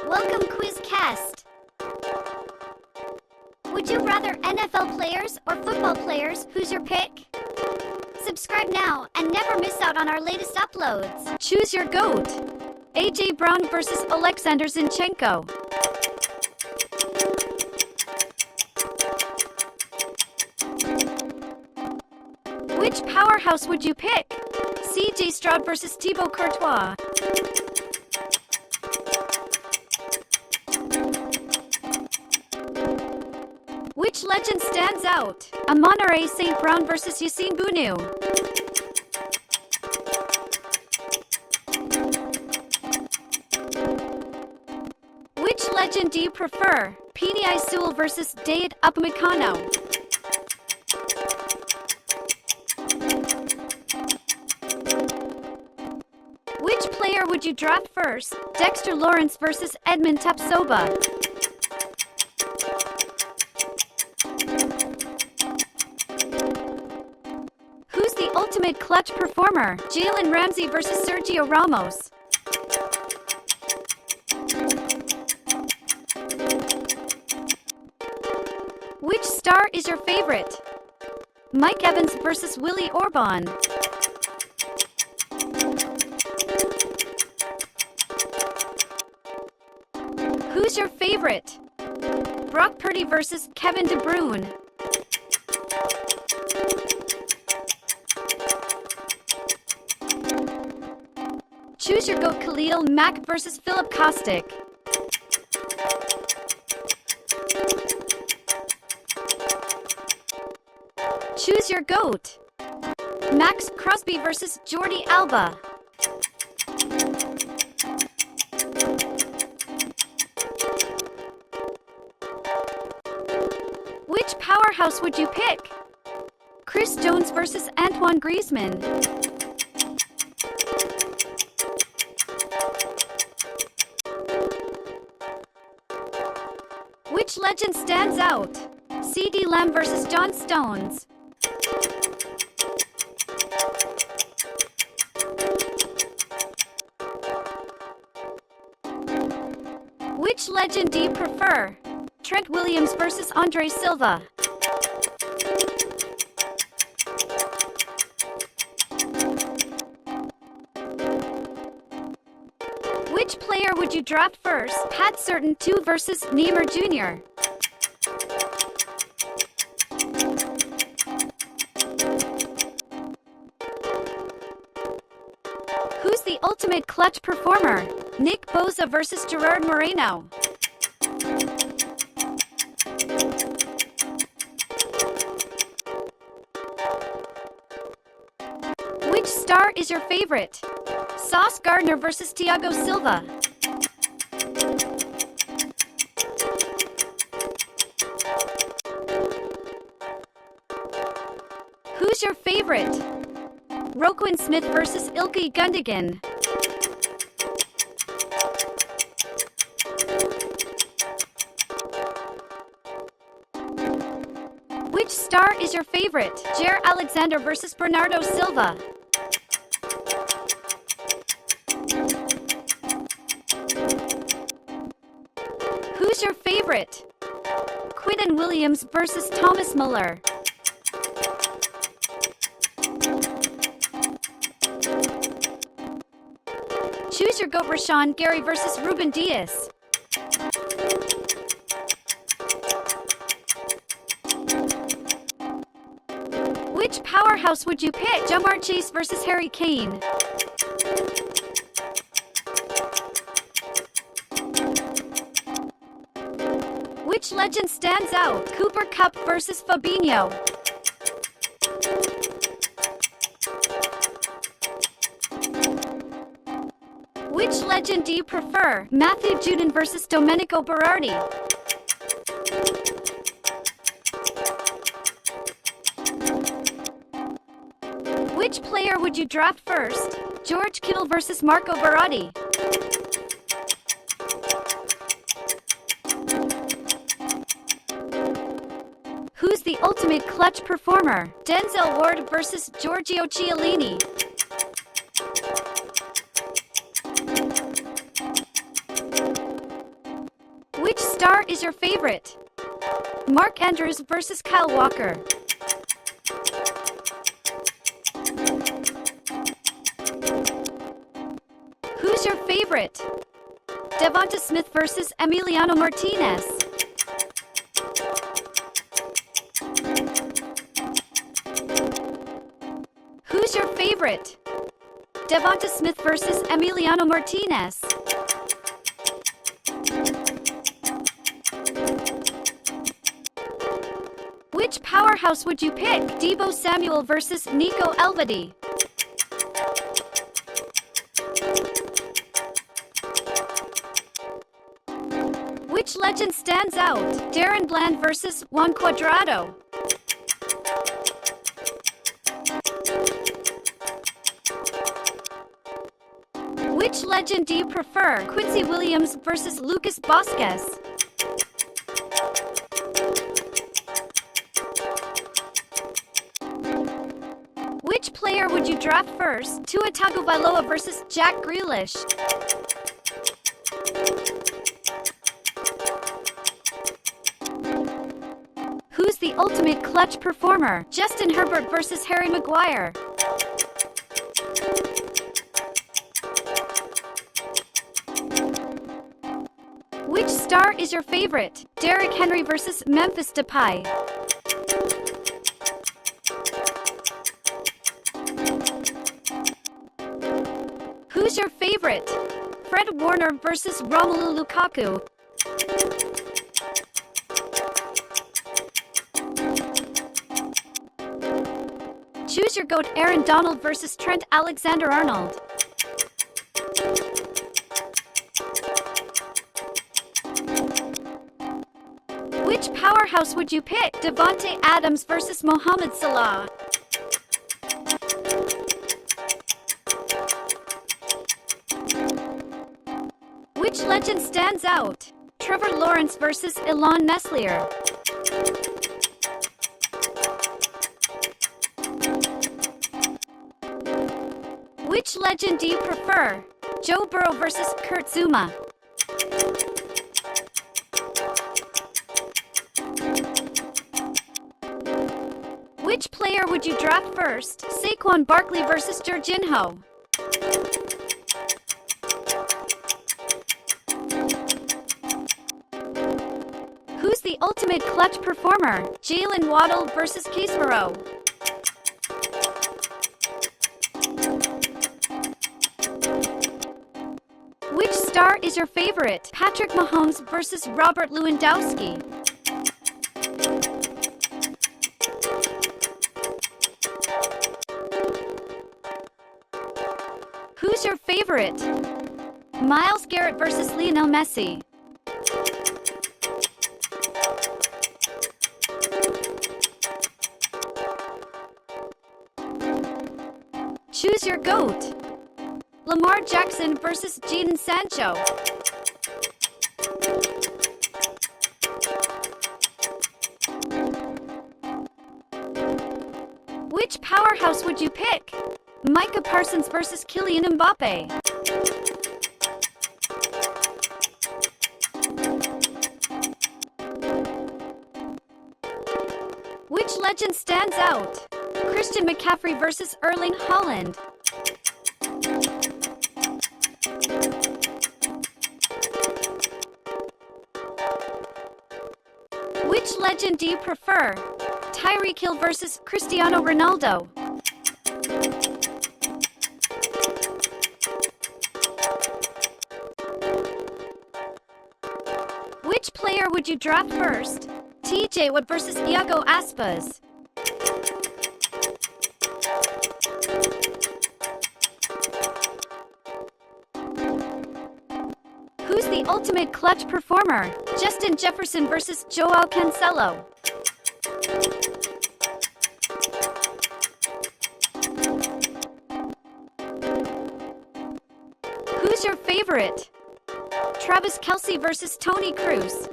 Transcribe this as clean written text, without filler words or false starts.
Welcome Quizcast! Would you rather NFL players or football players? Who's your pick? Subscribe now and never miss out on our latest uploads. Choose your GOAT. AJ Brown versus Alexander Zinchenko. Which powerhouse would you pick? CJ Stroud versus Thibaut Courtois. Which legend stands out? Amon-Ra St. Brown versus Yassine Bounou. Which legend do you prefer? PDI Sewell versus Dayot Upamecano. Which player would you draft first? Dexter Lawrence versus Edmund Tapsoba. Who's the ultimate clutch performer? Jalen Ramsey versus Sergio Ramos. Which star is your favorite? Mike Evans versus Willie Orban. Who's your favorite? Brock Purdy versus Kevin De Bruyne. Choose your GOAT. Khalil Mack versus Philip Kostic. Choose your GOAT. Max Crosby versus Jordi Alba. Which powerhouse would you pick? Chris Jones versus Antoine Griezmann. Which legend stands out? CeeDee Lamb versus John Stones. Which legend do you prefer? Trent Williams versus Andre Silva. Which player would you draft first? Pat Certain 2 versus Neymar Jr. Who's the ultimate clutch performer? Nick Bosa versus Gerard Moreno. Which star is your favorite? Sauce Gardner versus Thiago Silva. Who's your favorite? Roquan Smith versus Ilkay Gundogan. Which star is your favorite? Jair Alexander versus Bernardo Silva. Who's your favorite? Quinton Williams versus Thomas Muller. Choose your GOAT. Rashawn Gary versus Ruben Diaz. Which powerhouse would you pick? Jamar Chase versus Harry Kane. Which legend stands out? Cooper Kupp versus Fabinho. Which legend do you prefer? Matthew Judon versus Domenico Berardi. Which player would you draft first? George Kittle versus Marco Verratti. Who's the ultimate clutch performer? Denzel Ward versus Giorgio Chiellini. Which star is your favorite? Mark Andrews versus Kyle Walker. Who's your favorite? Devonta Smith versus Emiliano Martinez. Who's your favorite? Devonta Smith versus Emiliano Martinez. Which powerhouse would you pick? Deebo Samuel versus Nico Elvedi. Which legend stands out? Darren Bland versus Juan Cuadrado. Which legend do you prefer? Quincy Williams versus Lucas Vazquez. Which player would you draft first? Tua Tagovailoa versus Jack Grealish. Who's the ultimate clutch performer? Justin Herbert versus Harry Maguire. Which star is your favorite? Derrick Henry versus Memphis Depay. Who's your favorite? Fred Warner versus Romelu Lukaku. Choose your GOAT. Aaron Donald versus Trent Alexander-Arnold. Which powerhouse would you pick? Devontae Adams versus Mohamed Salah. Which legend stands out? Trevor Lawrence versus Elon Meslier. Which legend do you prefer? Joe Burrow versus Kurt Zuma. Which player would you draft first? Saquon Barkley versus Jorginho. Who's the ultimate clutch performer? Jalen Waddle versus Casero. Which star is your favorite? Patrick Mahomes versus Robert Lewandowski. Who's your favorite? Myles Garrett versus Lionel Messi. Choose your GOAT. Lamar Jackson versus Jadon Sancho. Which powerhouse would you pick? Micah Parsons versus Kylian Mbappe. Which legend stands out? Christian McCaffrey versus Erling Haaland. Which legend do you prefer? Tyreek Hill versus Cristiano Ronaldo. Which player would you draft first? TJ Watt versus Iago Aspas. Who's the ultimate clutch performer? Justin Jefferson versus Joao Cancelo. Who's your favorite? Travis Kelce versus Toni Kroos.